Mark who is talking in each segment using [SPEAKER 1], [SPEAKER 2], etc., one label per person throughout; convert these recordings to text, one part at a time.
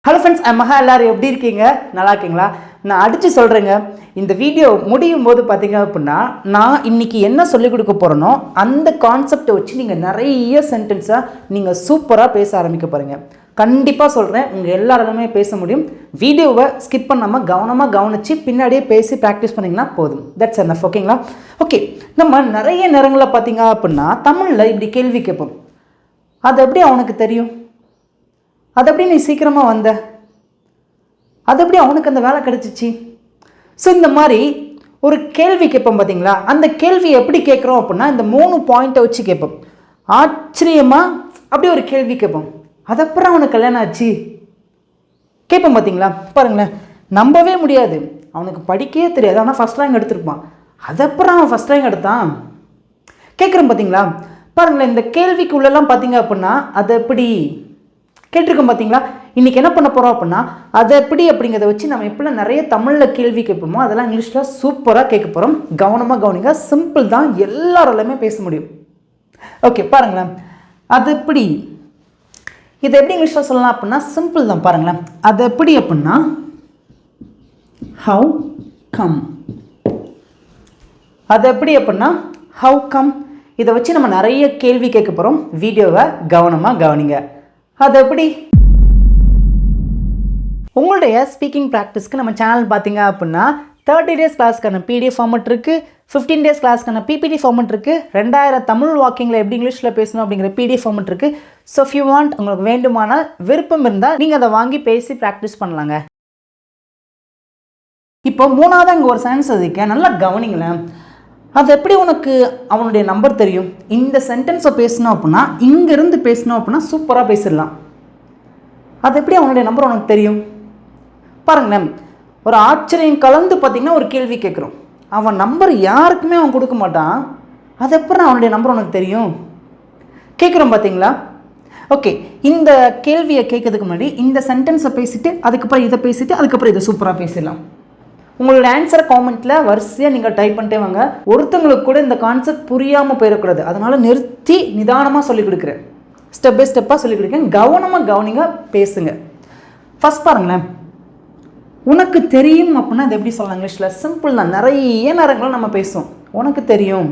[SPEAKER 1] Hello friends, மகா எல்லாரும் எப்படி இருக்கீங்க? நல்லா இருக்கீங்களா? நான் அடித்து சொல்கிறேங்க, இந்த வீடியோ முடியும் போது பார்த்தீங்க அப்படின்னா நான் இன்றைக்கி என்ன சொல்லிக் கொடுக்க போகிறேனோ அந்த கான்செப்டை வச்சு நீங்கள் நிறைய சென்டென்ஸாக நீங்கள் சூப்பராக பேச ஆரம்பிக்க போகிறீங்க. கண்டிப்பாக சொல்கிறேன், உங்கள் எல்லாராலுமே பேச முடியும். வீடியோவை ஸ்கிப் பண்ணாமல் கவனமாக கவனித்து பின்னாடியே பேசி ப்ராக்டிஸ் பண்ணிங்கன்னா போதும். That's NF. ஓகேங்களா? ஓகே, நம்ம நிறைய நேரங்களில் பார்த்தீங்க அப்படின்னா தமிழில் இப்படி கேள்வி கேட்போம். அது எப்படி அவனுக்கு தெரியும்? அது எப்படி நீ சீக்கிரமாக வந்த? அது எப்படி அவனுக்கு அந்த வேலை கிடச்சிச்சு? ஸோ இந்த மாதிரி ஒரு கேள்வி கேட்போம் பார்த்தீங்களா? அந்த கேள்வி எப்படி கேட்குறோம் அப்படின்னா இந்த 3 பாயிண்ட்டை வச்சு கேட்போம். ஆச்சரியமாக அப்படி ஒரு கேள்வி கேட்போம். அதப்புறம் அவனுக்கு கல்யாணம் ஆச்சு கேட்போம் பார்த்தீங்களா? பாருங்களேன், நம்பவே முடியாது. அவனுக்கு படிக்கவே தெரியாது, ஆனால் ஃபஸ்ட் ரேங்க் எடுத்திருப்பான். அதப்புறம் அவன் ஃபஸ்ட் ரேங்க் எடுத்தான் கேட்குறோம் பார்த்தீங்களா? பாருங்களேன், இந்த கேள்விக்கு உள்ளெல்லாம் பார்த்தீங்க அப்படின்னா அது எப்படி கேட்டிருக்கோம் பார்த்தீங்களா? இன்றைக்கி என்ன பண்ண போகிறோம் அப்படின்னா அதை எப்படி அப்படிங்கிறத வச்சு நம்ம எப்படிலாம் நிறைய தமிழில் கேள்வி கேட்போமோ அதெல்லாம் இங்கிலீஷில் சூப்பராக கேட்க போகிறோம். கவனமாக கவனிங்க. சிம்பிள் தான், எல்லாராலையுமே பேச முடியும். ஓகே, பாருங்களேன், அது எப்படி, இதை எப்படி இங்கிலீஷில் சொல்லலாம் அப்படின்னா சிம்பிள் தான். பாருங்களேன், அது எப்படி அப்படின்னா ஹவு கம். அது எப்படி அப்படின்னா ஹவு கம். இதை வச்சு நம்ம நிறைய கேள்வி கேட்க போகிறோம். வீடியோவை கவனமாக கவனிங்க. அது எப்படி? உங்களுடைய ஸ்பீக்கிங் ப்ராக்டிஸ்க்கு நம்ம சேனல் பார்த்தீங்க அப்படின்னா 30 டேஸ் கிளாஸ்க்கான பிடிஎஃப் ஃபார்மெட் இருக்குது, 15 டேஸ் கிளாஸ்க்கான பிபிடி ஃபார்மெட் இருக்குது, 2000 தமிழ் வாக்கிங்கில் எப்படி இங்கிலீஷில் பேசணும் அப்படிங்கிற பிடிஎஃப் ஃபார்மெட் இருக்குது. ஸோ இஃப் யூ வாண்ட், உங்களுக்கு வேண்டுமானால் விருப்பம் இருந்தால் நீங்கள் அதை வாங்கி பேசி ப்ராக்டிஸ் பண்ணலாங்க. இப்போ 3வது அங்கே ஒரு சென்டென்ஸ் இருக்கேன், நல்லா கவனிங்களேன். அது எப்படி உனக்கு அவனுடைய நம்பர் தெரியும்? இந்த சென்டென்ஸை பேசணும் அப்படின்னா இங்கேருந்து பேசணும் அப்படின்னா சூப்பராக பேசிடலாம். அது எப்படி அவனுடைய நம்பர் உனக்கு தெரியும்? பாருங்களேன், ஒரு ஆச்சரியம் கலந்து பார்த்திங்கன்னா ஒரு கேள்வி கேட்குறோம். அவன் நம்பர் யாருக்குமே அவன் கொடுக்க மாட்டான். அது எப்படி அவனுடைய நம்பர் உனக்கு தெரியும் கேட்குறோம் பார்த்தீங்களா? ஓகே, இந்த கேள்வியை கேட்கறதுக்கு முன்னாடி இந்த சென்டென்ஸை பேசிவிட்டு அதுக்கப்புறம் இதை பேசிவிட்டு அதுக்கப்புறம் இதை சூப்பராக பேசிடலாம். உங்களோட ஆன்சரை காமெண்ட்டில் வரிசையாக நீங்கள் டைப் பண்ணிட்டே வாங்க. ஒருத்தங்களுக்கு கூட இந்த கான்செப்ட் புரியாமல் போயிடக்கூடாது. அதனால் நிறுத்தி நிதானமாக சொல்லிக் கொடுக்குறேன். ஸ்டெப் பை ஸ்டெப்பாக சொல்லிக் கொடுக்குறேன். கவனமாக கவனிங்க, பேசுங்க. ஃபஸ்ட் பாருங்களேன், உனக்கு தெரியும் அப்படின்னா அது எப்படி சொல்லலாம் இங்கிலீஷில்? சிம்பிள் தான். நிறைய நேரங்களும் நம்ம பேசுவோம். உனக்கு தெரியும்,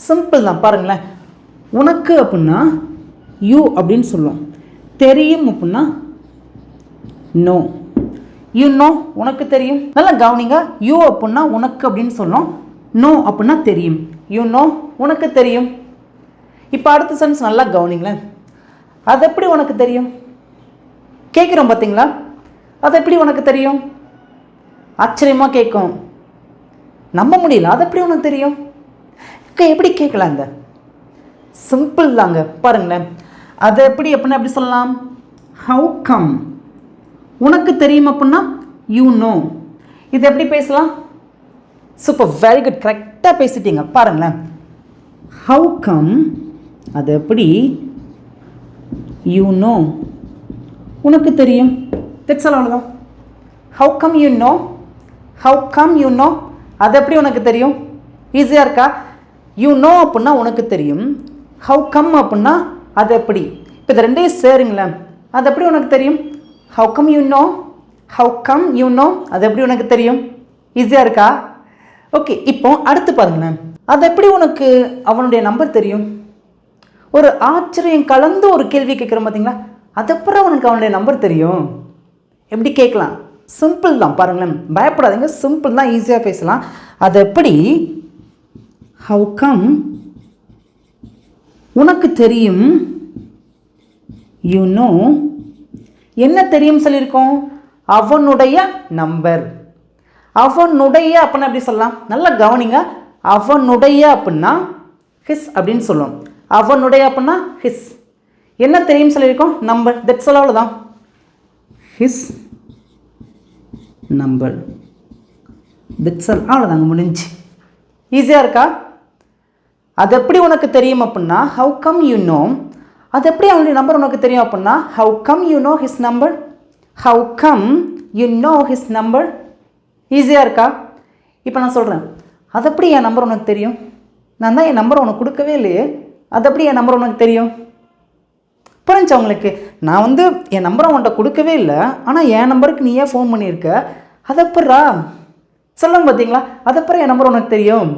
[SPEAKER 1] சிம்பிள் தான். பாருங்களேன், உனக்கு அப்படின்னா யூ அப்படின்னு சொல்லுவோம். தெரியும் அப்படின்னா நோ. யூ நோ, உனக்கு தெரியும். நல்லா கவனிங்க. யூ அப்படின்னா உனக்கு அப்படின்னு சொல்லணும். நோ அப்படின்னா தெரியும். யூ நோ, உனக்கு தெரியும். இப்போ அடுத்த சென்ஸ் நல்லா கவனிங்களேன். அது எப்படி உனக்கு தெரியும் கேட்குறோம் பார்த்தீங்களா? அது எப்படி உனக்கு தெரியும்? ஆச்சரியமாக கேட்கும், நம்ப முடியல. அது எப்படி உனக்கு தெரியும்? எப்படி கேட்கலாம்? இந்த சிம்பிள் தாங்க. பாருங்களேன், அது எப்படி அப்படின்னா எப்படி சொல்லலாம்? How come. உனக்கு தெரியும் அப்படின்னா யூ நோ. இது எப்படி பேசலாம்? சூப்பர், வெரி குட், கரெக்டாக பேசிட்டீங்க. பாருங்களேன், ஹவு கம், அது எப்படி யூ நோ, உனக்கு தெரியும். தட்ஸ் ஆல், அவ்வளோதான். How come you no, how come you no, அது எப்படி உனக்கு தெரியும்? ஈஸியாக இருக்கா? யூ நோ அப்படின்னா உனக்கு தெரியும். ஹவு கம் அப்படின்னா அது எப்படி. இப்போ இது ரெண்டையும் சேருங்களேன். அது எப்படி உனக்கு தெரியும்? How come you no, how come you no, அது எப்படி உனக்கு தெரியும்? ஈஸியாக இருக்கா? ஓகே, இப்போ அடுத்து பாருங்களேன். அது எப்படி உனக்கு அவனுடைய நம்பர் தெரியும்? ஒரு ஆச்சரியம் கலந்து ஒரு கேள்வி கேட்குறோம் பார்த்தீங்களா? அதுக்கப்புறம் அவனுக்கு அவனுடைய நம்பர் தெரியும். எப்படி கேட்கலாம்? சிம்பிள் தான். பாருங்களேன், பயப்படாதீங்க, சிம்பிள் தான், ஈஸியாக பேசலாம். அது எப்படி ஹவு கம் உனக்கு தெரியும் யூ நோ, என்ன தெரியும் சொல்லியிருக்கோம்? அவனுடைய நம்பர். அவனுடைய அப்படின்னா எப்படி சொல்லலாம்? நல்லா கவனிங்க. அவனுடைய அப்படின்னா ஹிஸ் அப்படின்னு சொல்லுவோம். அவனுடைய அப்படின்னா ஹிஸ். என்ன தெரியும் சொல்லியிருக்கோம்? நம்பர். தட்ஸ் ஆல், அவ்வளோதான். His number. தட்ஸ் ஆல், அவ்வளோதாங்க, முடிஞ்சு. ஈஸியாக இருக்கா? அது எப்படி உனக்கு தெரியும் அப்படின்னா ஹவு கம் யூ நோ. அது எப்படி அவனுடைய நம்பர் உனக்கு தெரியும் அப்படின்னா how come you know his number. How come you know his number. ஈஸியாக இருக்கா? இப்போ நான் சொல்கிறேன், அது எப்படி என் நம்பர் உனக்கு தெரியும்? நான் தான் என் நம்பரை உனக்கு கொடுக்கவே இல்லையே, அது எப்படி என் நம்பர் உனக்கு தெரியும்? புரிஞ்சு உங்களுக்கு? நான் வந்து என் நம்பரை உன்கிட்ட கொடுக்கவே இல்லை, ஆனால் என் நம்பருக்கு நீ ஏன் ஃபோன் பண்ணியிருக்க? அதப்புறா சொல்லும் பார்த்தீங்களா? அதப்புறம் என் நம்பர் உனக்கு தெரியும்.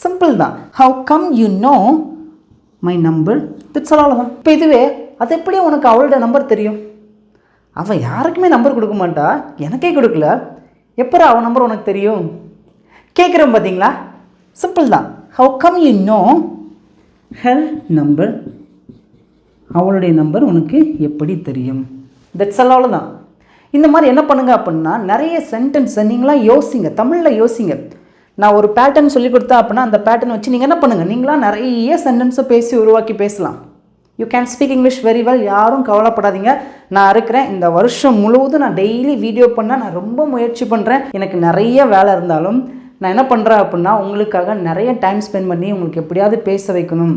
[SPEAKER 1] சிம்பிள் தான். How come you know my number? That's அவ்வளோதான். இப்போ இதுவே அது எப்படி உனக்கு அவளோட நம்பர் தெரியும்? அவன் யாருக்குமே நம்பர் கொடுக்க மாட்டா, எனக்கே கொடுக்கல, எப்போ அவன் நம்பர் உனக்கு தெரியும்? கேட்குறோம் பார்த்தீங்களா? சிம்பிள் தான். How come you know her number? அவளுடைய நம்பர் உனக்கு எப்படி தெரியும்? தட்ஸ் அவ்வளோதான். இந்த மாதிரி என்ன பண்ணுங்க அப்படின்னா, நிறைய சென்டென்ஸை நீங்களாம் யோசிங்க, தமிழில் யோசிங்க. நான் ஒரு பேட்டர்ன் சொல்லி கொடுத்தா அப்படின்னா அந்த பேட்டர்ன் வச்சு நீங்கள் என்ன பண்ணுங்கள், நீங்களாம் நிறைய சென்டென்ஸை பேசி உருவாக்கி பேசலாம். You can speak English very well. யாரும் கவலைப்படாதீங்க, நான் இருக்கிறேன். இந்த வருஷம் முழுவதும் நான் டெய்லி வீடியோ பண்ண நான் ரொம்ப முயற்சி பண்ணுறேன். எனக்கு நிறைய வேலை இருந்தாலும் நான் என்ன பண்ணுறேன் அப்படின்னா, உங்களுக்காக நிறைய டைம் ஸ்பெண்ட் பண்ணி உங்களுக்கு எப்படியாவது பேச வைக்கணும்.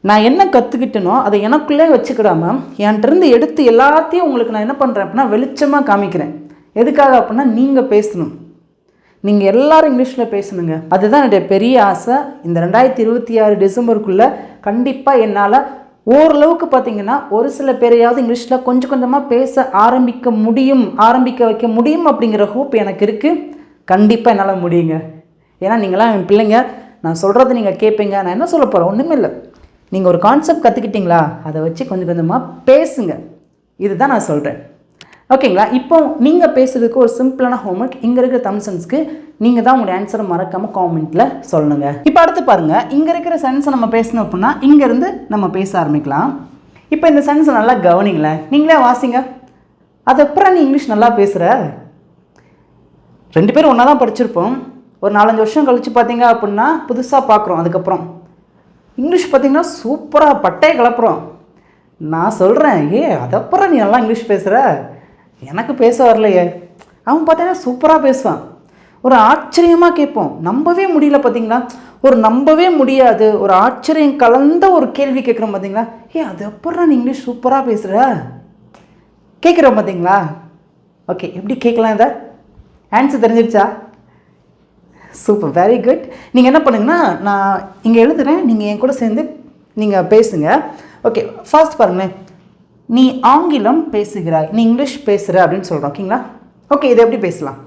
[SPEAKER 1] நான் என்ன கற்றுக்கிட்டனோ அதை எனக்குள்ளே வச்சுக்கிடாமல் என்கிட்டருந்து எடுத்து எல்லாத்தையும் உங்களுக்கு நான் என்ன பண்ணுறேன் அப்படின்னா வெளிச்சமாக காமிக்கிறேன். எதுக்காக அப்படின்னா நீங்கள் பேசணும், நீங்கள் எல்லோரும் இங்கிலீஷில் பேசணுங்க. அதுதான் என்னுடைய பெரிய ஆசை. இந்த 2026 டிசம்பருக்குள்ளே கண்டிப்பாக என்னால் ஓரளவுக்கு பார்த்திங்கன்னா ஒரு சில பேரையாவது இங்கிலீஷில் கொஞ்சம் கொஞ்சமாக பேச ஆரம்பிக்க வைக்க முடியும் அப்படிங்கிற ஹோப் எனக்கு இருக்குது. கண்டிப்பாக என்னால் முடியுங்க. ஏன்னா நீங்களாம் என் பிள்ளைங்க, நான் சொல்கிறத நீங்கள் கேட்பீங்க. நான் என்ன சொல்ல போகிறேன், ஒன்றுமே இல்லை. நீங்கள் ஒரு கான்செப்ட் கற்றுக்கிட்டிங்களா, அதை வச்சு கொஞ்சம் கொஞ்சமாக பேசுங்க. இதுதான் நான் சொல்கிறேன். ஓகேங்களா? இப்போ நீங்கள் பேசுகிறதுக்கு ஒரு சிம்பிளான ஹோம்ஒர்க். இங்கே இருக்கிற தம்சன்ஸ்க்கு நீங்கள் தான் உங்களுடைய ஆன்சரை மறக்காமல் காமெண்ட்டில் சொல்லணுங்க. இப்போ அடுத்து பாருங்கள், இங்கே இருக்கிற சென்ஸை நம்ம பேசணும் அப்படின்னா இங்கேருந்து நம்ம பேச ஆரம்பிக்கலாம். இப்போ இந்த சென்ஸை நல்லா கவனிங்களேன், நீங்களே வாசிங்க. அது அப்புறம் நீ இங்கிலீஷ் நல்லா பேசுகிற. 2 பேரும் ஒன்றா தான் படிச்சிருப்போம். ஒரு 4-5 வருஷம் கழித்து பார்த்தீங்க அப்படின்னா புதுசாக பார்க்குறோம். அதுக்கப்புறம் இங்கிலீஷ் பார்த்திங்கன்னா சூப்பராக பட்டையை கிளப்புறோம். நான் சொல்கிறேன், அதப்புறம் நீ நல்லா இங்கிலீஷ் பேசுகிற, எனக்கு பேச வரலையே. அவன் பார்த்தீங்கன்னா சூப்பராக பேசுவான். ஒரு ஆச்சரியமாக கேட்போம், நம்பவே முடியல பார்த்தீங்களா? ஒரு நம்பவே முடியாது, ஒரு ஆச்சரியம் கலந்த ஒரு கேள்வி கேட்குறோம் பார்த்தீங்களா? அதப்புறம் நீ இங்கிலீஷ் சூப்பராக பேசுகிற கேட்குறோம் பார்த்தீங்களா? ஓகே, எப்படி கேட்கலாம்? இதை ஆன்சர் தெரிஞ்சிருச்சா? Super, very good. நீங்கள் என்ன பண்ணுங்கன்னா, நான் இங்கே எழுதுகிறேன், நீங்கள் என் கூட சேர்ந்து நீங்கள் பேசுங்க. ஓகே, ஃபர்ஸ்ட் பாருங்களேன், நீ ஆங்கிலம் பேசுகிறாய், நீ இங்கிலீஷ் பேசுகிற அப்படின்னு சொல்கிறோம். ஓகேங்களா? ஓகே, இதை எப்படி பேசலாம்?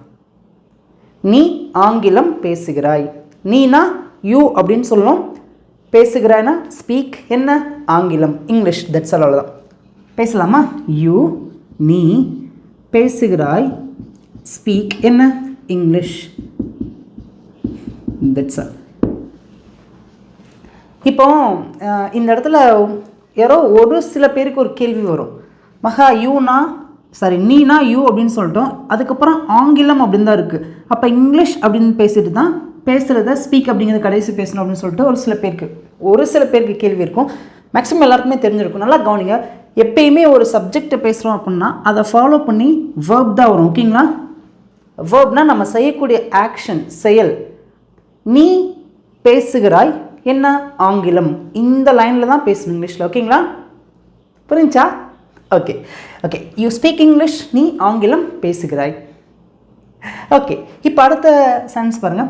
[SPEAKER 1] நீ ஆங்கிலம் பேசுகிறாய். நீனா யூ அப்படின்னு சொல்லணும். பேசுகிறாய்னா ஸ்பீக் என்ன? ஆங்கிலம், இங்கிலீஷ். That's all. அவ்வளோதான். பேசலாமா? யூ, நீ, பேசுகிறாய், ஸ்பீக் என்ன? இங்கிலீஷ். That's all. இப்போ இந்த இடத்துல யாரோ ஒரு சில பேருக்கு ஒரு கேள்வி வரும். மகா நீனா யூ அப்படின்னு சொல்லிட்டோம், அதுக்கப்புறம் ஆங்கிலம் அப்படின்னு தான் இருக்குது. அப்போ இங்கிலீஷ் அப்படின்னு பேசிட்டு தான் பேசுகிறத ஸ்பீக் அப்படிங்கிறது கடைசி பேசணும் அப்படின்னு சொல்லிட்டு ஒரு சில பேருக்கு கேள்வி இருக்கும். மேக்ஸிமம் எல்லாருக்குமே தெரிஞ்சிருக்கும். நல்லா கவனிங்க, எப்பயுமே ஒரு சப்ஜெக்டை பேசுகிறோம் அப்படின்னா அதை ஃபாலோ பண்ணி வேர்ப் தான் வரும். ஓகேங்களா? வேர்ப்னால் நம்ம செய்யக்கூடிய ஆக்ஷன், செயல். நீ பேசுகிறாய் என்ன? ஆங்கிலம். இந்த லைனில் தான் பேசணும் இங்கிலீஷில். ஓகேங்களா? புரிஞ்சா? Okay okay, you speak English, நீ ஆங்கிலம் பேசுகிறாய். ஓகே, இப்போ அடுத்த சென்ஸ் பாருங்கள்.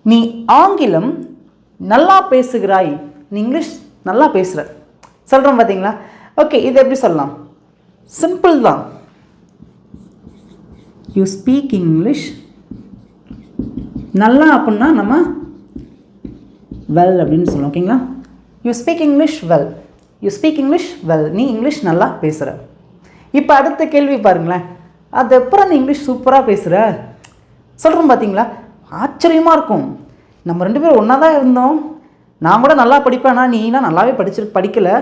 [SPEAKER 1] நீ ஆங்கிலம் நல்லா பேசுகிறாய், நீ இங்கிலீஷ் நல்லா பேசுகிற சொல்கிறோம் பார்த்தீங்களா? ஓகே, இது எப்படி சொல்லலாம்? சிம்பிள் தான். யூ ஸ்பீக் இங்கிலீஷ் நல்லா அப்படின்னா நம்ம வெல் அப்படின்னு சொல்லலாம். ஓகேங்களா? You speak English well, you speak English well, நீ இங்கிலீஷ் நல்லா பேசுகிற. இப்போ அடுத்த கேள்வி பாருங்களேன், அது அப்புறம் நீ இங்கிலீஷ் சூப்பராக பேசுகிற சொல்கிறோம் பார்த்தீங்களா? ஆச்சரியமாக இருக்கும். நம்ம 2 பேரும் ஒன்றா தான் இருந்தோம். நான் கூட நல்லா படிப்பேன், நீனா நல்லாவே படிக்கலை,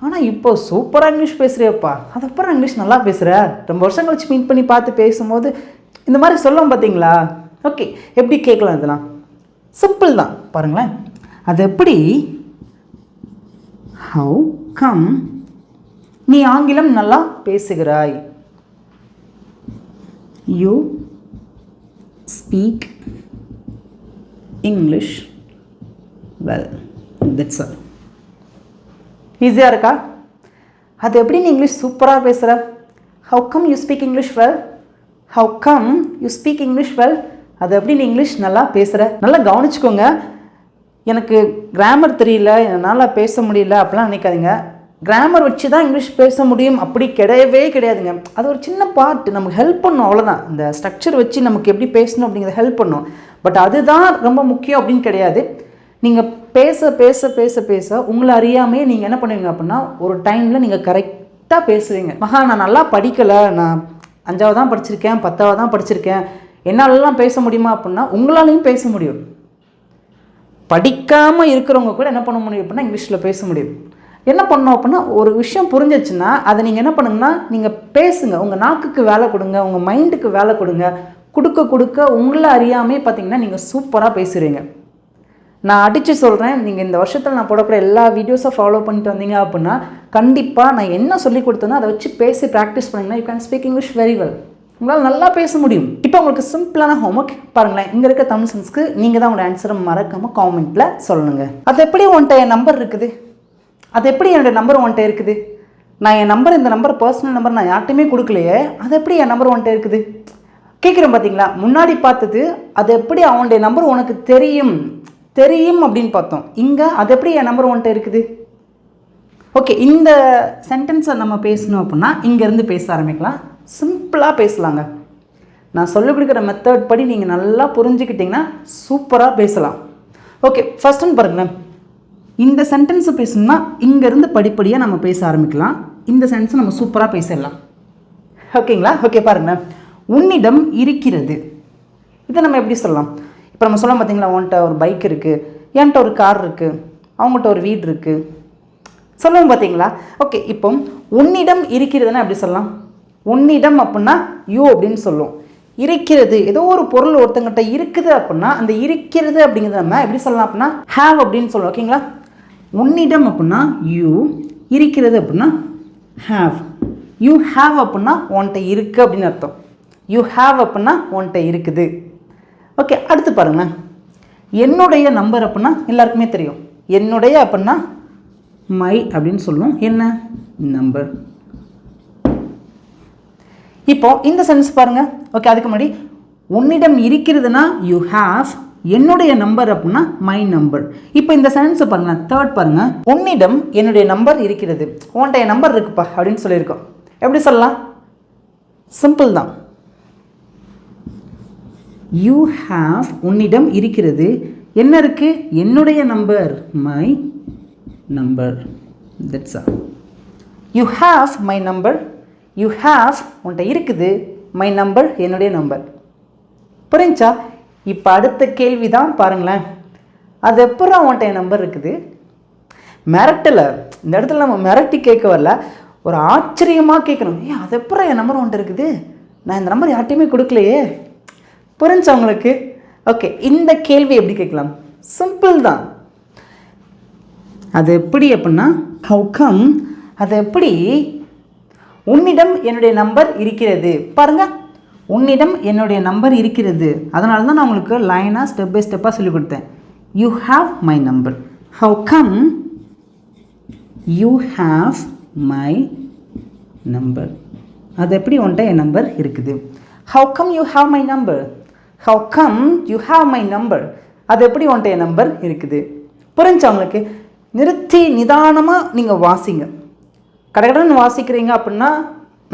[SPEAKER 1] ஆனால் இப்போ சூப்பராக இங்கிலீஷ் பேசுகிறியப்பா, அதுக்கப்புறம் இங்கிலீஷ் நல்லா பேசுகிற. ரொம்ப வருஷம் கழிச்சு மீட் பண்ணி பார்த்து பேசும்போது இந்த மாதிரி சொல்லுவோம் பார்த்தீங்களா? ஓகே, எப்படி கேட்கலாம்? இதெல்லாம் சிம்பிள் தான். பாருங்களேன், அது எப்படி? ஹவு கம் நீ ஆங்கிலம் நல்லா பேசுகிறாய்? You speak English well. That's all. ஈஸியாக இருக்கா? அது எப்படி நீ இங்கிலீஷ் சூப்பராக பேசுகிற? How come you speak English well? How come you speak English well? அது எப்படி நீ இங்கிலீஷ் நல்லா பேசுகிற? நல்லா கவனிச்சுக்கோங்க. எனக்கு கிராமர் தெரியல, என்னால் பேச முடியல அப்படிலாம் நினைக்காதீங்க. கிராமர் வச்சு தான் இங்கிலீஷ் பேச முடியும் அப்படி கிடையவே கிடையாதுங்க. அது ஒரு சின்ன பார்ட், நமக்கு ஹெல்ப் பண்ணும், அவ்வளோதான். இந்த ஸ்ட்ரக்சர் வச்சு நமக்கு எப்படி பேசணும் அப்படிங்கிறத ஹெல்ப் பண்ணும். பட் அதுதான் ரொம்ப முக்கியம் அப்படின்னு கிடையாது. நீங்கள் பேச பேச பேச பேச உங்களை அறியாமே நீங்கள் என்ன பண்ணுவீங்க அப்படின்னா ஒரு டைமில் நீங்கள் கரெக்டாக பேசுவீங்க. நான் நல்லா படிக்கலை, நான் 5வது தான் படிச்சிருக்கேன், 10வது தான் படிச்சிருக்கேன், என்னாலலாம் பேச முடியுமா அப்படின்னா உங்களாலையும் பேச முடியும். படிக்காமல் இருக்கிறவங்க கூட என்ன பண்ண முடியும் அப்படின்னா இங்கிலீஷில் பேச முடியும். என்ன பண்ணோம் அப்படின்னா ஒரு விஷயம் புரிஞ்சிச்சுன்னா அதை நீங்கள் என்ன பண்ணுங்கன்னா நீங்கள் பேசுங்க. உங்கள் நாக்குக்கு வேலை கொடுங்க, உங்கள் மைண்டுக்கு வேலை கொடுக்க கொடுக்க உங்களை அறியாமே பார்த்தீங்கன்னா நீங்கள் சூப்பராக பேசுகிறீங்க. நான் அடித்து சொல்கிறேன், நீங்கள் இந்த வருஷத்தில் நான் போடக்கூடிய எல்லா வீடியோஸை ஃபாலோ பண்ணிட்டு வந்தீங்க அப்படின்னா கண்டிப்பாக நான் என்ன சொல்லி கொடுத்தேனோ அதை வச்சு பேசி ப்ராக்டிஸ் பண்ணிங்கன்னா you can speak English very well. உங்களால் நல்லா பேச முடியும். இப்போ உங்களுக்கு சிம்பிளான ஹோம்ஒர்க் பாருங்களேன். இங்கே இருக்க தமிழ் சென்ஸ்க்கு நீங்கள் தான் உங்களோட ஆன்சரை மறக்காமல் காமெண்ட்டில் சொல்லணுங்க. அது எப்படி உன்ட்ட என் நம்பர் இருக்குது, அது எப்படி என்னோடய நம்பர் உன்ட்ட இருக்குது, நான் என் நம்பர் இந்த நம்பர் பர்சனல் நம்பர் நான் யார்ட்டையுமே கொடுக்கலையே, அது எப்படி என் நம்பர் உன்ட்ட இருக்குது கேட்குறேன் பார்த்தீங்களா. முன்னாடி பார்த்தது அது எப்படி அவனுடைய நம்பர் உனக்கு தெரியும் தெரியும் அப்படின்னு பார்த்தோம். இங்கே அது எப்படி என் நம்பர் உன்ட்ட இருக்குது. ஓகே, இந்த சென்டென்ஸை நம்ம பேசணும் அப்படின்னா இங்கேருந்து பேச ஆரம்பிக்கலாம். சிம்பிளாக பேசலாங்க. நான் சொல்லிக் கொடுக்குற மெத்தட் படி நீங்கள் நல்லா புரிஞ்சுக்கிட்டிங்கன்னா சூப்பராக பேசலாம். ஓகே, ஃபர்ஸ்ட் ஒன்று பாருங்களேன். இந்த சென்டென்ஸை பேசணும்னா இங்கேருந்து படிப்படியாக நம்ம பேச ஆரம்பிக்கலாம். இந்த சென்டென்ஸை நம்ம சூப்பராக பேசிடலாம். ஓகேங்களா? ஓகே பாருங்கள். உன்னிடம் இருக்கிறது, இதை நம்ம எப்படி சொல்லலாம்? இப்போ நம்ம சொல்லலாம் பார்த்தீங்களா, உன்கிட்ட ஒரு பைக் இருக்குது, என்கிட்ட ஒரு கார் இருக்குது, அவங்ககிட்ட ஒரு வீடு இருக்குது சொல்லுவோம் பார்த்தீங்களா. ஓகே, இப்போ உன்னிடம் இருக்கிறதுனா எப்படி சொல்லலாம்? உன்னிடம் அப்படின்னா யூ அப்படின்னு சொல்லுவோம். இருக்கிறது, ஏதோ ஒரு பொருள் ஒருத்தங்கிட்ட இருக்குது அப்படின்னா அந்த இருக்கிறது அப்படிங்கிறத நம்ம எப்படி சொல்லலாம் அப்படின்னா ஹேவ் அப்படின்னு சொல்லுவோம். ஓகேங்களா? உன்னிடம் அப்படின்னா யூ, இருக்கிறது அப்படின்னா ஹேவ். யூ ஹேவ் அப்படின்னா உன்கிட்ட இருக்குது அப்படின்னு அர்த்தம். யூ ஹேவ் அப்படின்னா உன்கிட்ட இருக்குது. ஓகே, அடுத்து பாருங்களேன். என்னுடைய நம்பர் அப்படின்னா எல்லாருக்குமே தெரியும். என்னுடைய அப்படின்னா மை அப்படின்னு சொல்லுவோம். என்ன நம்பர். இப்போ இந்த சென்ஸ் பாருங்கள். ஓகே, அதுக்கு முன்னாடி உன்னிடம் இருக்கிறதுனா யூ ஹேவ், என்னுடைய நம்பர் அப்படின்னா மை நம்பர். இப்போ இந்த சென்ஸ் பாருங்கள். தேர்ட் பாருங்கள். உன்னிடம் என்னுடைய நம்பர் இருக்கிறது, உன்கிட்ட என் நம்பர் இருக்குப்பா அப்படின்னு சொல்லியிருக்கோம். எப்படி சொல்லலாம்? சிம்பிள் தான். யூ ஹேவ், உன்னிடம் இருக்கிறது, என்ன இருக்குது? என்னுடைய number, my number. That's all. You have my number, you have உன்கிட்ட இருக்குது, மை நம்பர் என்னுடைய நம்பர். புரிஞ்சா? இப்போ அடுத்த கேள்வி தான் பாருங்களேன். அது எப்போ உன்கிட்ட என் நம்பர் இருக்குது? மிரட்டலை, இந்த இடத்துல நம்ம மிரட்டி கேட்க வரல, ஒரு ஆச்சரியமாக கேட்கணும். அது எப்போ என் நம்பர் உன்கிட்ட இருக்குது, நான் இந்த நம்பர் யார்ட்டையுமே கொடுக்கலையே. புரிஞ்சா உங்களுக்கு? ஓகே, இந்த கேள்வி எப்படி கேட்கலாம்? சிம்பிள் தான். அது எப்படி அப்படின்னா ஹவு கம், அது எப்படி உன்னிடம் என்னுடைய நம்பர் இருக்கிறது. பாருங்கள், உன்னிடம் என்னுடைய நம்பர் இருக்கிறது. அதனால தான் நான் உங்களுக்கு லைனாக ஸ்டெப் பை ஸ்டெப்பாக சொல்லி கொடுத்தேன். You have my number. How come you have my number. அது எப்படி உன்கிட்ட என் நம்பர் இருக்குது. How come you have my number. How come you have my number. அது எப்படி உன்கிட்ட என் நம்பர் இருக்குது. புரிஞ்சா உங்களுக்கு? நிறுத்தி நிதானமாக நீங்கள் வாசிங்க. கடகடன்னு வாசிக்கிறீங்க அப்படின்னா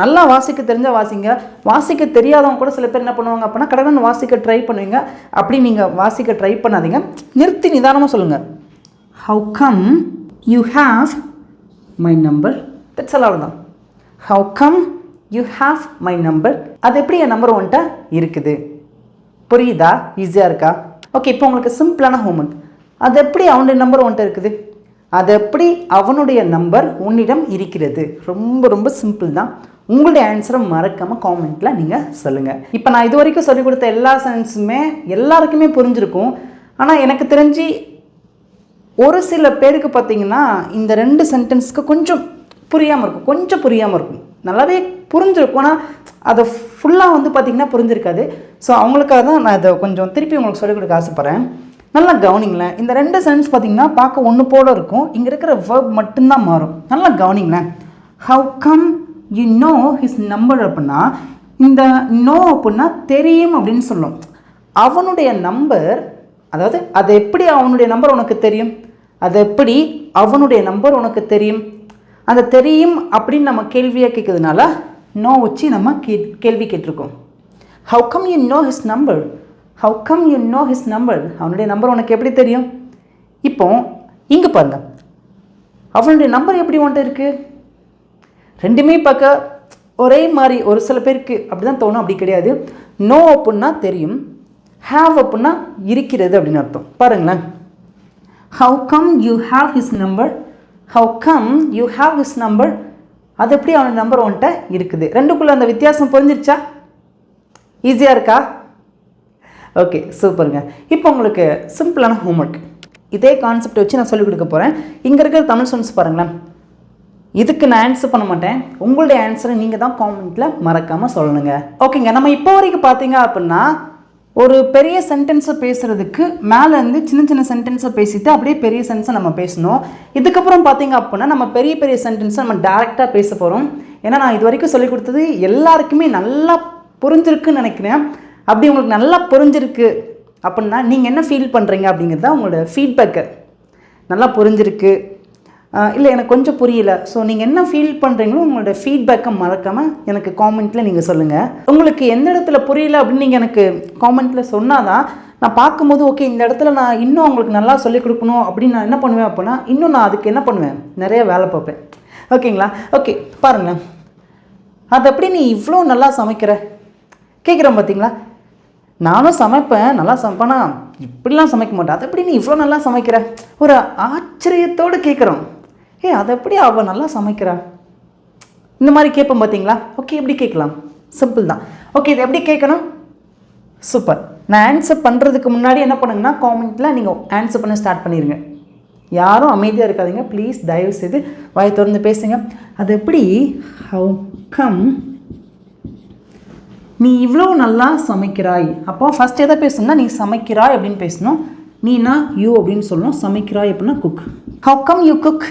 [SPEAKER 1] நல்லா வாசிக்க தெரிஞ்சால் வாசிங்க. வாசிக்க தெரியாதவங்க கூட சில பேர் என்ன பண்ணுவாங்க அப்படின்னா கடகடன்னு வாசிக்க ட்ரை பண்ணுவீங்க. அப்படி நீங்கள் வாசிக்க ட்ரை பண்ணாதீங்க. நிறுத்தி நிதானமாக சொல்லுங்கள். How come you have my number. That's all. அவ்வளோதான். How come you have my number. அது எப்படி என் நம்பர் உன்கிட்ட இருக்குது. புரியுதா? ஈஸியாக இருக்கா? ஓகே, இப்போ உங்களுக்கு சிம்பிளான ஹோம்ஒர்க். அது எப்படி அவனுடைய நம்பர் உன்கிட்ட இருக்குது, அது எப்படி அவனுடைய நம்பர் உன்னிடம் இருக்கிறது. ரொம்ப ரொம்ப சிம்பிள் தான். உங்களுடைய ஆன்சரை மறக்காமல் காமெண்ட்டில் நீங்கள் சொல்லுங்கள். இப்போ நான் இது வரைக்கும் சொல்லிக் கொடுத்த எல்லா சென்ஸுமே எல்லாருக்குமே புரிஞ்சிருக்கும். ஆனால் எனக்கு தெரிஞ்சு ஒரு சில பேருக்கு பார்த்திங்கன்னா இந்த 2 சென்டென்ஸ்க்கு கொஞ்சம் புரியாமல் இருக்கும். நல்லாவே புரிஞ்சிருக்கும், ஆனால் அதை ஃபுல்லாக வந்து பார்த்திங்கன்னா புரிஞ்சிருக்காது. ஸோ அவங்களுக்காக தான் நான் இதை கொஞ்சம் திருப்பி உங்களுக்கு சொல்லிக் கொடுக்க ஆசைப்பட்றேன். நல்லா கவனிங்களேன். இந்த 2 சென்டென்ஸ் பார்த்திங்கன்னா பார்க்க ஒன்று போல இருக்கும். இங்கே இருக்கிற வேர்ப் மட்டும்தான் மாறும். நல்லா கவனிங்களேன். How come you know his number அப்படின்னா இந்த நோ அப்படின்னா தெரியும் அப்படின்னு சொல்லும். அவனுடைய நம்பர், அதாவது அது எப்படி அவனுடைய நம்பர் உனக்கு தெரியும், அது எப்படி அவனுடைய நம்பர் உனக்கு தெரியும். அந்த தெரியும் அப்படின்னு நம்ம கேள்வியாக கேட்குறதுனால நோ வச்சு நம்ம கேள்வி கேட்டிருக்கோம். How come you know his number? How come you know his number? அவனுடைய நம்பர் உனக்கு எப்படி தெரியும்? இப்போ இங்கே பாருங்கள், அவனுடைய நம்பர் எப்படி உன்ட்ட இருக்குது? ரெண்டுமே பார்க்க ஒரே மாதிரி ஒரு சில பேருக்கு அப்படி தான் தோணும், அப்படி கிடையாது. நோ அப்படின்னா தெரியும், ஹேவ் அப்படின்னா இருக்கிறது அப்படின்னு அர்த்தம். பாருங்களேன், how come you have his number? How come you have his number? அது எப்படி அவனோட நம்பர் உன்ட்ட இருக்குது? ரெண்டுக்குள்ளே அந்த வித்தியாசம் புரிஞ்சிருச்சா? ஈஸியாக இருக்கா? ஓகே, சூப்பருங்க. இப்போ உங்களுக்கு சிம்பிளான ஹோம்ஒர்க், இதே கான்செப்ட் வச்சு நான் சொல்லிக் கொடுக்க போகிறேன். இங்கே இருக்கிற தமிழ் சென்ஸ் பாருங்களேன். இதுக்கு நான் ஆன்சர் பண்ண மாட்டேன், உங்களுடைய ஆன்சரை நீங்கள் தான் காமெண்ட்டில் மறக்காமல் சொல்லணுங்க. ஓகேங்க, நம்ம இப்போ வரைக்கும் பார்த்தீங்க அப்படின்னா ஒரு பெரிய சென்டென்ஸை பேசுகிறதுக்கு மேலேருந்து சின்ன சின்ன சென்டென்ஸை பேசிட்டு அப்படியே பெரிய சென்ஸை நம்ம பேசணும். இதுக்கப்புறம் பார்த்தீங்க அப்படின்னா நம்ம பெரிய பெரிய சென்டென்ஸை நம்ம டேரெக்டாக பேச போகிறோம். ஏன்னா நான் இது வரைக்கும் சொல்லிக் கொடுத்தது எல்லாருக்குமே நல்லா புரிஞ்சிருக்குன்னு நினைக்கிறேன். அப்படி உங்களுக்கு நல்லா புரிஞ்சிருக்கு அப்படின்னா நீங்கள் என்ன ஃபீல் பண்ணுறீங்க அப்படிங்கிறது தான் உங்களோட ஃபீட்பேக்கு. நல்லா புரிஞ்சிருக்கு, இல்லை எனக்கு கொஞ்சம் புரியல, ஸோ நீங்கள் என்ன ஃபீல் பண்ணுறீங்களோ உங்களோட ஃபீட்பேக்கை மறக்காமல் எனக்கு காமெண்ட்டில் நீங்கள் சொல்லுங்கள். உங்களுக்கு எந்த இடத்துல புரியல அப்படின்னு நீங்கள் எனக்கு காமெண்ட்டில் சொன்னால் தான் நான் பார்க்கும்போது ஓகே இந்த இடத்துல நான் இன்னும் உங்களுக்கு நல்லா சொல்லிக் கொடுக்கணும் அப்படின்னு நான் என்ன பண்ணுவேன் அப்படின்னா இன்னும் நான் அதுக்கு என்ன பண்ணுவேன், நிறைய வேலை பார்ப்பேன். ஓகேங்களா? ஓகே, பாருங்களேன், அது எப்படி நீ இவ்வளோ நல்லா சமைக்கிற கேட்குறேன் பார்த்தீங்களா? நானும் சமைப்பேன், நல்லா சமைப்பேனா, இப்படிலாம் சமைக்க மாட்டேன். அதை எப்படி நீ இவ்வளோ நல்லா சமைக்கிற? ஒரு ஆச்சரியத்தோடு கேட்குறோம். அதை எப்படி அவள் நல்லா சமைக்கிறா? இந்த மாதிரி கேட்போம் பார்த்தீங்களா? ஓகே, எப்படி கேட்கலாம்? சிம்பிள் தான். ஓகே, இது எப்படி கேட்கணும்? சூப்பர். நான் ஆன்சர் பண்ணுறதுக்கு முன்னாடி என்ன பண்ணுங்கன்னா காமெண்ட்டில் நீங்கள் ஆன்சர் பண்ண ஸ்டார்ட் பண்ணிடுங்க. யாரும் அமைதியாக இருக்காதீங்க ப்ளீஸ், தயவு செய்து வாயை திறந்து பேசுங்க. அது எப்படி? ஹவு கம் நீ இவ்வளோ நல்லா சமைக்கிறாய்? அப்போ ஃபஸ்ட் எதை பேசணும்னா நீ சமைக்கிறாய் அப்படின்னு பேசணும். நீனா யூ அப்படின்னு சொல்லணும். சமைக்கிறாய் அப்படின்னா cook. How come you cook?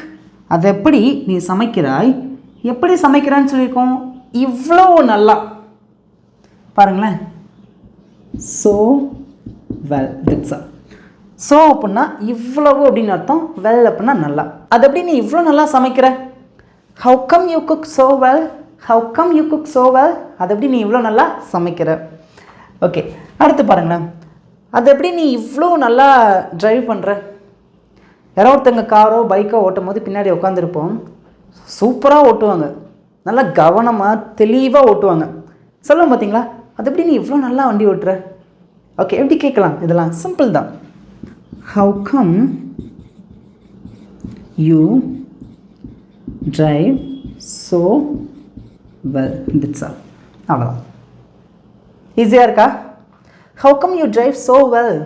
[SPEAKER 1] அது எப்படி நீ சமைக்கிறாய்? எப்படி சமைக்கிறான்னு சொல்லியிருக்கோம், இவ்வளோ நல்லா. பாருங்களேன், so well, that's all. So அப்படின்னா இவ்வளவு அப்படின்னு அர்த்தம், வெல் அப்படின்னா நல்லா. அது எப்படி நீ இவ்வளோ நல்லா சமைக்கிற? How come you cook so well? How come you cook so well? அது எப்படி நீ இவ்வளோ நல்லா சமைக்கிற? ஓகே, அடுத்து பாருங்களேன், அது எப்படி நீ இவ்வளோ நல்லா ட்ரைவ் பண்ணுற? யாரோ ஒருத்தங்க காரோ பைக்கோ ஓட்டும் போது பின்னாடி உட்காந்துருப்போம், சூப்பராக ஓட்டுவாங்க, நல்லா கவனமாக தெளிவாக ஓட்டுவாங்க. சொல்லுவோம் பார்த்தீங்களா? அது எப்படி நீ இவ்வளோ நல்லா வண்டி ஓட்டுற? ஓகே, எப்படி கேட்கலாம்? இதெல்லாம் சிம்பிள் தான். How come you drive so well? That's all. அவ்வளோதான். ஈஸியாக இருக்கா? How come you drive so well?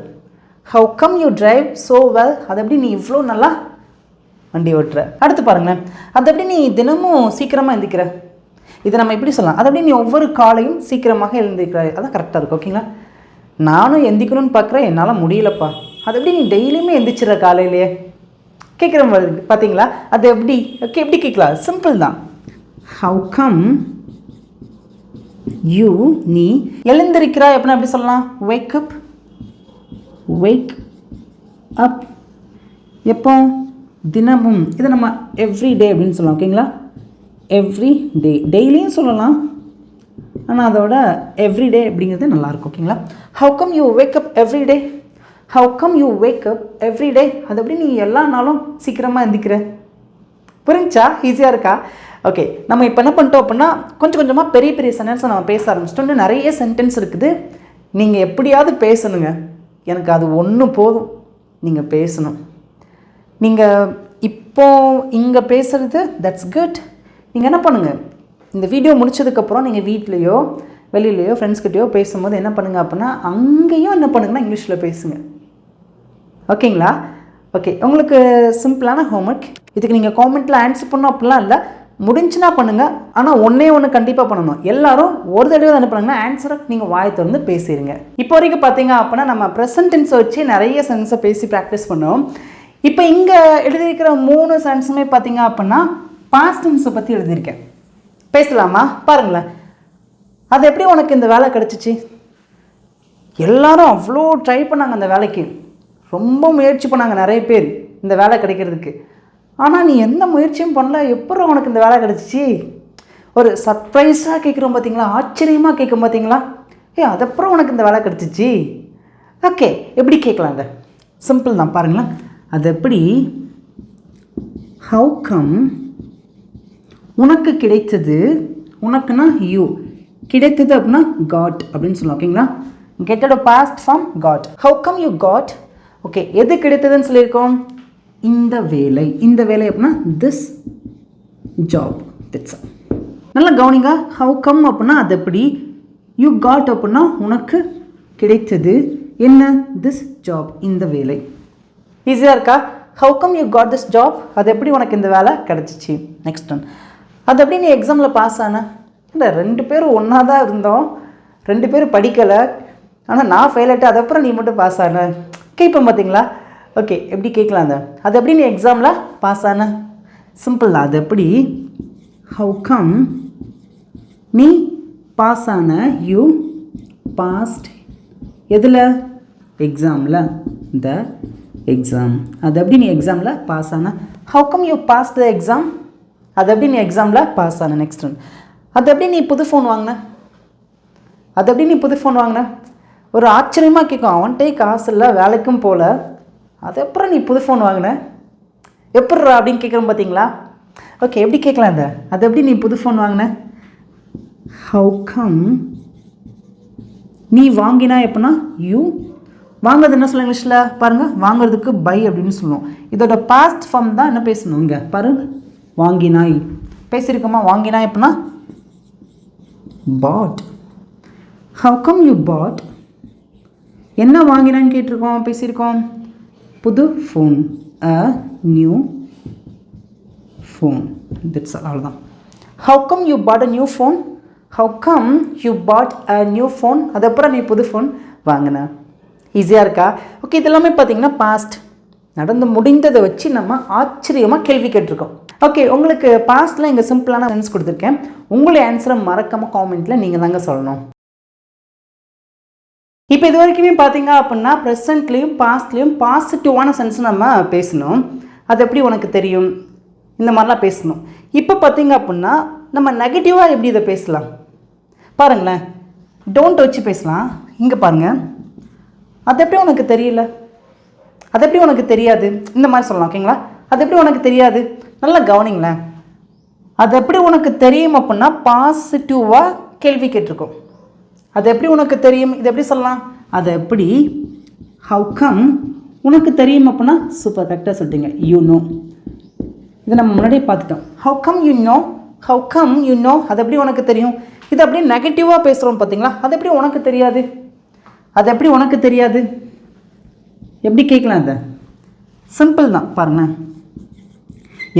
[SPEAKER 1] How come you drive so well? அது எப்படி நீ இவ்வளோ நல்லா வண்டி ஓட்டுற? அடுத்து பாருங்களேன், அது எப்படி நீ தினமும் சீக்கிரமாக எழுந்திக்கிற? இதை நம்ம எப்படி சொல்லலாம்? அது எப்படி நீ ஒவ்வொரு காலையும் சீக்கிரமாக எழுந்திருக்கிறாய்? அதான் கரெக்டாக இருக்கும். ஓகேங்களா? நானும் எந்திக்கணும்னு பார்க்குறேன், என்னால் முடியலப்பா. அது எப்படி நீ டெய்லியுமே எந்திரிச்சிடுற காலையிலேயே? கேட்குற மாதிரி பார்த்தீங்களா? அது எப்படி? ஓகே, எப்படி கேட்கலாம்? சிம்பிள் தான். ஹவு கம் யூ நீ எழுந்திருக்கிறாய் அப்படின்னா எப்படி சொல்லலாம்? Wake up. வேக் அப் எப்போ? தினமும். இதை நம்ம எவ்ரி டே அப்படின்னு சொல்லலாம். ஓகேங்களா? எவ்ரி டே, டெய்லியும் சொல்லலாம், ஆனால் அதோட எவ்ரி டே அப்படிங்கிறது நல்லாயிருக்கும். ஓகேங்களா? How come you wake up every day? How come you wake up every day? அது எப்படி நீ எல்லா நாளும் சீக்கிரமாக எழுந்திக்கிற? புரிஞ்சா? ஈஸியாக இருக்கா? ஓகே, நம்ம இப்போ என்ன பண்ணிட்டோம் அப்படின்னா கொஞ்சம் கொஞ்சமாக பெரிய பெரிய சென்டென்ஸை நம்ம பேச ஆரம்பிச்சிட்டோம். இன்னும் நிறைய சென்டென்ஸ் இருக்குது, நீங்கள் எப்படியாவது பேசணுங்க. எனக்கு அது ஒன்று போதும், நீங்கள் பேசணும். நீங்கள் இப்போ இங்கே பேசுகிறது தட்ஸ் குட். நீங்கள் என்ன பண்ணுங்கள், இந்த வீடியோ முடிச்சதுக்கப்புறம் நீங்கள் வீட்லேயோ வெளியிலையோ ஃப்ரெண்ட்ஸ்கிட்டையோ பேசும்போது என்ன பண்ணுங்கள் அப்படின்னா அங்கேயும் என்ன பண்ணுங்கன்னா இங்கிலீஷில் பேசுங்க. ஓகேங்களா? ஓகே, உங்களுக்கு சிம்பிளான ஹோம்ஒர்க். இதுக்கு நீங்கள் காமெண்ட்டில் ஆன்சர் பண்ணணும் அப்படிலாம் இல்லை, முடிஞ்சுன்னா பண்ணுங்கள். ஆனால் ஒன்று கண்டிப்பாக பண்ணணும். எல்லாரும் ஒரு தடவை என்ன பண்ணுங்கன்னா ஆன்சரை நீங்கள் வாயை திறந்து பேசிடுங்க. இப்போ வரைக்கும் பார்த்தீங்க அப்படின்னா நம்ம ப்ரெசன்ட் டென்ஸை வச்சு நிறைய சென்ஸை பேசி ப்ராக்டிஸ் பண்ணோம். இப்போ இங்கே எழுதியிருக்கிற 3 சென்ஸுமே பார்த்தீங்க அப்படின்னா பாஸ்ட் டென்ஸை பற்றி எழுதியிருக்கேன். பேசலாமா? பாருங்களேன், அது எப்படி உனக்கு இந்த வேலை கிடச்சிச்சு? எல்லாரும் அவ்வளோ ட்ரை பண்ணாங்க அந்த வேலைக்கு, ரொம்ப முயற்சி பண்ணாங்க நிறைய பேர் இந்த வேலை கிடைக்கிறதுக்கு. ஆனால் நீ எந்த முயற்சியும் பண்ணல, எப்படி உனக்கு இந்த வேலை கிடச்சிச்சு? ஒரு சர்ப்ரைஸாக கேட்குறோம் பார்த்தீங்களா, ஆச்சரியமாக கேட்கும் பார்த்தீங்களா, அதப்புறம் உனக்கு இந்த வேலை கிடச்சிச்சு. ஓகே, எப்படி கேட்கலாங்க? சிம்பிள் தான் பாருங்களேன். அது எப்படி, ஹவு கம் உனக்கு கிடைத்தது, உனக்குன்னா யூ, கிடைத்தது அப்படின்னா காட் அப்படின்னு சொல்லலாம். ஓகேங்களா, கெட்டோட past form got. How come you got. Okay, எது கிடைத்ததுன்னு சொல்லியிருக்கோம்? இந்த வேலை. இந்த வேலை அப்படின்னா திஸ் ஜாப். திட்ஸ் நல்லா கவனிங்க. ஹவு கம் அப்படின்னா அது எப்படி, யூ காட் அப்படின்னா உனக்கு கிடைத்தது என்ன, திஸ் ஜாப், இந்த வேலை. ஈஸியாக இருக்கா? How come you got this job, அது எப்படி உனக்கு இந்த வேலை கிடச்சிச்சு. நெக்ஸ்ட் ஒன், அது எப்படி நீ எக்ஸாமில் பாஸ் ஆன? இல்லை, 2 பேரும் ஒன்றா தான் இருந்தோம், 2 பேரும் படிக்கலை, ஆனால் நான் ஃபெயில் ஆகிட்டு, அதுக்கப்புறம் நீ மட்டும் பாஸ் ஆன. கேட்பேன் பார்த்தீங்களா? ஓகே, எப்படி கேட்கலாம்? அது எப்படி நீ எக்ஸாமில் பாஸ் ஆன? சிம்பிள் தான். அது எப்படி, ஹவு கம் நீ பாஸ் ஆன, யூ பாஸ்ட் எதில், எக்ஸாமில், த எக்ஸாம். அது எப்படி நீ எக்ஸாமில் பாஸ் ஆன? How come you pass the exam, அது எப்படி நீ எக்ஸாமில் பாஸ் ஆன. நெக்ஸ்ட் ஒன், அது எப்படி நீ புது ஃபோன் வாங்கின? அது எப்படி நீ புது ஃபோன் வாங்கின? ஒரு ஆச்சரியமாக கேட்கும், அவன்கிட்டே காசு இல்லை, வேலைக்கும் போகல, அது அப்புறம் நீ புது ஃபோன் வாங்கின, எப்பட்றா அப்படின்னு கேட்குறோம் பார்த்தீங்களா? ஓகே, எப்படி கேட்கலாம்? அது எப்படி நீ புது ஃபோன் வாங்கின? ஹவு கம் நீ வாங்கினா எப்படின்னா யூ, வாங்குறது என்ன சொல்ல இங்கிலீஷில் பாருங்கள், வாங்குறதுக்கு பை அப்படின்னு சொல்லுவோம். இதோட பாஸ்ட் ஃபார்ம் தான் என்ன பேசணும் இங்கே பாருங்கள், வாங்கினாய். பேசியிருக்கோமா? வாங்கினாய் எப்படின்னா பாட். ஹவு கம் யூ பாட், என்ன வாங்கினான்னு கேட்டிருக்கோம், பேசியிருக்கோம், புது phone, a new phone. That's அவ்வளோதான். How come you bought a new phone, how come you bought a new phone, அதுக்கப்புறம் நீ புது ஃபோன் வாங்கின. ஈஸியாக இருக்கா? ஓகே, இதெல்லாமே பார்த்தீங்கன்னா பாஸ்ட், நடந்து முடிந்ததை வச்சு நம்ம ஆச்சரியமாக கேள்வி கேட்டிருக்கோம். ஓகே, உங்களுக்கு பாஸ்ட்டில் இங்கே சிம்பிளான சென்ஸ் கொடுத்துருக்கேன். உங்களுடைய ஆன்சரை மறக்காமல் காமெண்ட்டில் நீங்கள் தாங்க சொல்லணும். இப்போ இது வரைக்குமே பார்த்தீங்க அப்படின்னா ப்ரெசண்ட்லேயும் பாஸ்ட்லேயும் பாசிட்டிவான சென்ஸ் நம்ம பேசணும். அது எப்படி உனக்கு தெரியும், இந்த மாதிரிலாம் பேசணும். இப்போ பார்த்தீங்க அப்படின்னா நம்ம நெகட்டிவாக எப்படி இதை பேசலாம் பாருங்களேன். டோன்ட் வச்சு பேசலாம். இங்கே பாருங்கள், அது எப்படி உனக்கு தெரியல, அது எப்படி உனக்கு தெரியாது, இந்த மாதிரி சொல்லலாம். ஓகேங்களா, அது எப்படி உனக்கு தெரியாது, நல்லா கவனிங்களேன். அது எப்படி உனக்கு தெரியும் அப்படின்னா பாசிட்டிவாக கேள்வி கேட்டிருக்கோம். அது எப்படி உனக்கு தெரியும், இது எப்படி சொல்லலாம், அது எப்படி, ஹவு கம் உனக்கு தெரியும் அப்படின்னா சூப்பர், கரெக்டாக சொல்லிட்டீங்க, யூ நோ. இதை நம்ம முன்னாடியே பார்த்துட்டோம். How come you no, how come you no, அது எப்படி உனக்கு தெரியும். இது அப்படியே நெகட்டிவாக பேசுகிறோம் பார்த்தீங்களா, அது எப்படி உனக்கு தெரியாது, அது எப்படி உனக்கு தெரியாது, எப்படி கேட்கலாம்? அதை சிம்பிள் தான் பாருங்கள்,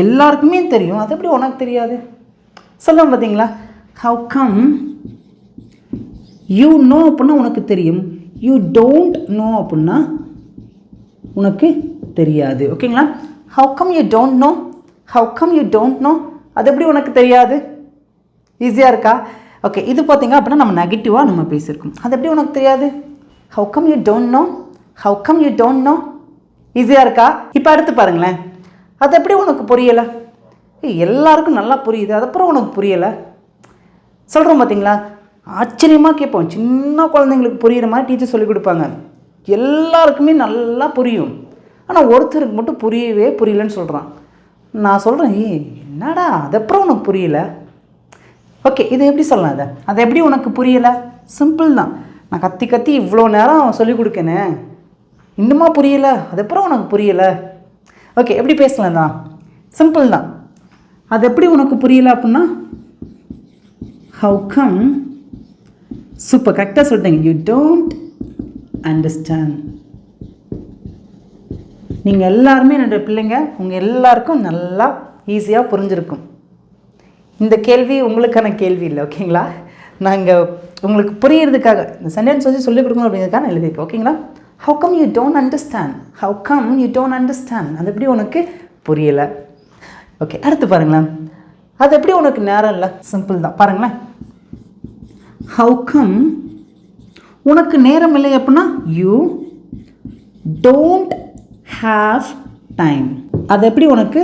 [SPEAKER 1] எல்லாருக்குமே தெரியும், அது எப்படி உனக்கு தெரியாது சொல்லுவோம் பார்த்தீங்களா. ஹவு கம் யூ நோ அப்படின்னா உனக்கு தெரியும், யூ டோன்ட் நோ அப்படின்னா உனக்கு தெரியாது. ஓகேங்களா, how come you don't know, how come you don't know, அது எப்படி உனக்கு தெரியாது. ஈஸியாக இருக்கா? ஓகே, இது பார்த்தீங்க அப்படின்னா நம்ம நெகட்டிவாக நம்ம பேசியிருக்கோம். அது எப்படி உனக்கு தெரியாது, how come you don't know, how come you don't know. ஈஸியாக இருக்கா? இப்போ அடுத்து பாருங்களேன், அது எப்படி உனக்கு புரியலை. எல்லாருக்கும் நல்லா புரியுது, அதுக்கப்புறம் உனக்கு புரியலை சொல்கிறோம் பார்த்தீங்களா. ஆச்சரியமாக கேட்போம், சின்ன குழந்தைங்களுக்கு புரிகிற மாதிரி டீச்சர் சொல்லிக் கொடுப்பாங்க, எல்லாருக்குமே நல்லா புரியும், ஆனால் ஒருத்தருக்கு மட்டும் புரியவே புரியலன்னு சொல்கிறான். நான் சொல்கிறேன், என்னடா அதுக்கப்புறம் உனக்கு புரியல. ஓகே, இதை எப்படி சொல்லலாம், அதை எப்படி உனக்கு புரியலை. சிம்பிள் தான், நான் கத்தி கத்தி இவ்வளோ நேரம் சொல்லிக் கொடுக்கேனே, இன்னுமா புரியலை, அதுக்கப்புறம் உனக்கு புரியலை. ஓகே, எப்படி பேசலாம் தான், சிம்பிள் தான். அது எப்படி உனக்கு புரியலை அப்படின்னா ஹவு கம், சூப்பர், கரெக்டாக சொல்லிட்டீங்க, யூ டோன்ட் அண்டர்ஸ்டாண்ட். நீங்கள் எல்லாருமே என்னோடய பிள்ளைங்க, உங்கள் எல்லாருக்கும் நல்லா ஈஸியாக புரிஞ்சிருக்கும். இந்த கேள்வி உங்களுக்கான கேள்வி இல்லை. ஓகேங்களா, நாங்கள் உங்களுக்கு புரியறதுக்காக இந்த சென்டென்ஸ் வச்சு சொல்லிக் கொடுக்கணும் அப்படிங்கிறதுக்காக நான் எழுதியிருக்கேன். ஓகேங்களா, how come you don't understand, how come you don't understand, அது எப்படி உனக்கு புரியலை. ஓகே, அடுத்து பாருங்களேன், அது எப்படி உனக்கு நேரம் இல்லை. சிம்பிள் தான் பாருங்களேன், ஹவு கம் உனக்கு நேரம் இல்லை அப்படின்னா யூ டோன்ட் ஹாவ் டைம், அது எப்படி உனக்கு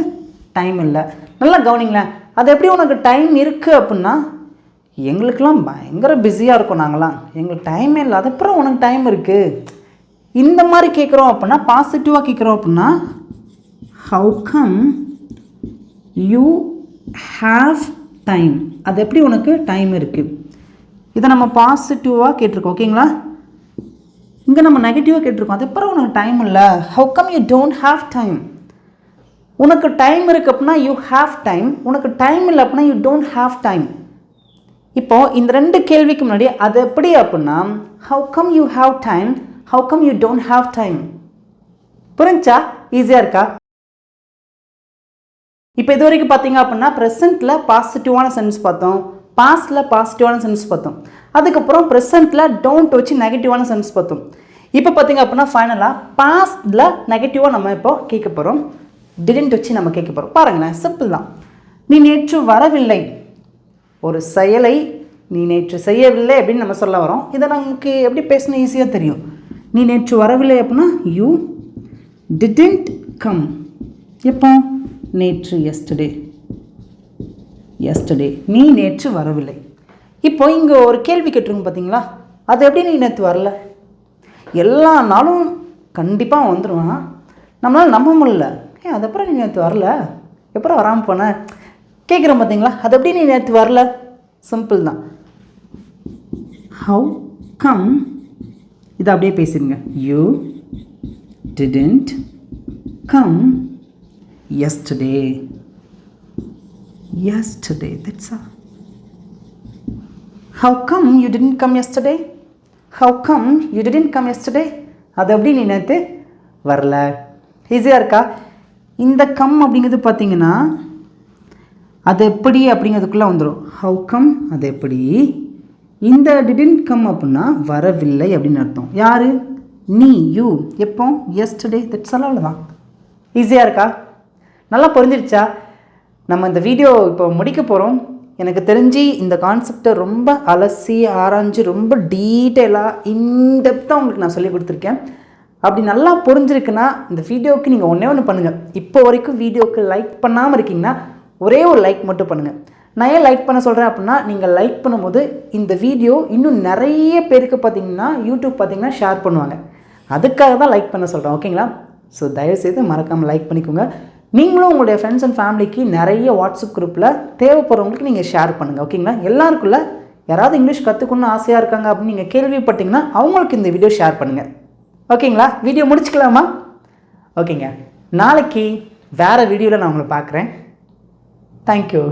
[SPEAKER 1] டைம் இல்லை. நல்லா கவனிங்களேன். அது எப்படி உனக்கு டைம் இருக்குது அப்படின்னா, எங்களுக்கெல்லாம் பயங்கர பிஸியாக இருக்கும், நாங்களாம் எங்களுக்கு டைமே இல்லை, அதுக்கப்புறம் உனக்கு டைம் இருக்குது. இந்த மாதிரி கேட்குறோம் அப்படின்னா, பாசிட்டிவாக கேட்குறோம் அப்படின்னா, how come you have time, அது எப்படி உனக்கு டைம் இருக்குது. இதை நம்ம பாசிட்டிவாக கேட்டிருக்கோம், ஓகேங்களா. இங்கே நம்ம நெகட்டிவாக கேட்டிருக்கோம், அது அப்புறம் உனக்கு டைம் இல்லை, how come you don't have time. உனக்கு டைம் இருக்குது அப்படின்னா யூ ஹாவ் டைம், உனக்கு டைம் இல்லை அப்படின்னா யூ டோன்ட் ஹாவ் டைம். இப்போது இந்த 2 கேள்விக்கு முன்னாடி அது எப்படி அப்படின்னா, how come you have time, how come you don't have time. புரிஞ்சா? ஈஸியாக இருக்கா? இப்போ இது வரைக்கும் பார்த்தீங்க அப்படின்னா ப்ரெசென்ட்டில் பாசிட்டிவான சென்ஸ் பார்த்தோம், பாஸ்டில் பாசிட்டிவான சென்ஸ் பார்த்தோம், அதுக்கப்புறம் ப்ரெசென்ட்டில் டோன்ட் வச்சு நெகட்டிவான சென்ஸ் பார்த்தோம். இப்போ பார்த்தீங்க அப்படின்னா ஃபைனலாக பாஸ்டில் நெகட்டிவாக நம்ம இப்போ கேட்க போகிறோம், டிடன்ட் வச்சு நம்ம கேட்க போகிறோம். பாருங்களேன், சிம்பிள் தான். நீ நேற்று வரவில்லை, ஒரு செயலை நீ நேற்று செய்யவில்லை அப்படின்னு நம்ம சொல்ல வரோம். இதை நமக்கு எப்படி பேசணும் ஈஸியாக தெரியும். நீ நேற்று வரவில்லை அப்படின்னா யூ டிடன்ட் கம். எப்போ? நேற்று, எஸ்டர்டே. எஸ்டர்டே, நீ நேற்று வரவில்லை. இப்போ இங்கே ஒரு கேள்வி கேட்டிருங்க பார்த்தீங்களா, அது எப்படி நீ நேற்று வரல. எல்லா நாளும் கண்டிப்பாக வந்துடுவான், நம்மளால் நம்ப முடியல. அதுக்கப்புறம் நீ நேற்று வரல, எப்பறம் வராமல் போன கேட்குறோம் பார்த்தீங்களா, அது எப்படி நீ நேற்று வரல. சிம்பிள் தான். ஹவு கம், இதை அப்படியே பேசிடுங்க. You didn't come yesterday. Yesterday, that's all. How come you didn't come yesterday? How come you didn't come yesterday? அது எப்படி நீ நேற்று வரல. ஈஸியாக இருக்கா? இந்த கம் அப்படிங்கிறது பார்த்தீங்கன்னா அது எப்படி அப்படிங்கிறதுக்குள்ளே வந்துடும். ஹவு கம், அது எப்படி. இந்த டிடன்ட் கம் அப்படின்னா வரவில்லை அப்படின்னு அர்த்தம். யார்? நீ, யூ. எப்போ? yesterday, that's all. அவ்வளோதான். ஈஸியாக இருக்கா? நல்லா புரிஞ்சிருச்சா? நம்ம இந்த வீடியோ இப்போ முடிக்க போகிறோம். எனக்கு தெரிஞ்சு இந்த கான்செப்டை ரொம்ப அலசி ஆராய்ஞ்சு ரொம்ப டீட்டெயிலாக இன்டெப்த்தாக உங்களுக்கு நான் சொல்லி கொடுத்துருக்கேன். அப்படி நல்லா புரிஞ்சிருக்குன்னா இந்த வீடியோவுக்கு நீங்கள் ஒன்று பண்ணுங்கள். இப்போ வரைக்கும் வீடியோவுக்கு லைக் பண்ணாமல் இருக்கீங்கன்னா ஒரே ஒரு லைக் மட்டும் பண்ணுங்கள். நான் ஏன் லைக் பண்ண சொல்கிறேன் அப்படின்னா, நீங்கள் லைக் பண்ணும்போது இந்த வீடியோ இன்னும் நிறைய பேருக்கு பார்த்திங்கன்னா யூடியூப் பார்த்திங்கன்னா ஷேர் பண்ணுவாங்க. அதுக்காக தான் லைக் பண்ண சொல்கிறேன், ஓகேங்களா. ஸோ தயவுசெய்து மறக்காமல் லைக் பண்ணிக்கோங்க. நீங்களும் உங்களுடைய ஃப்ரெண்ட்ஸ் அண்ட் ஃபேமிலிக்கு நிறைய வாட்ஸ்அப் குரூப்பில் தேவைப்படுறவங்களுக்கு நீங்கள் ஷேர் பண்ணுங்கள், ஓகேங்களா. எல்லாருக்குள்ள யாராவது இங்கிலீஷ் கற்றுக்கணுன்னு ஆசையாக இருக்காங்க அப்படின்னு நீங்கள் கேள்விப்பட்டிங்கன்னா அவங்களுக்கு இந்த வீடியோ ஷேர் பண்ணுங்கள், ஓகேங்களா. வீடியோ முடிச்சுக்கலாமா? ஓகேங்க. நாளைக்கு வேறு வீடியோவில் நான் உங்களை பார்க்குறேன். தேங்க்யூ.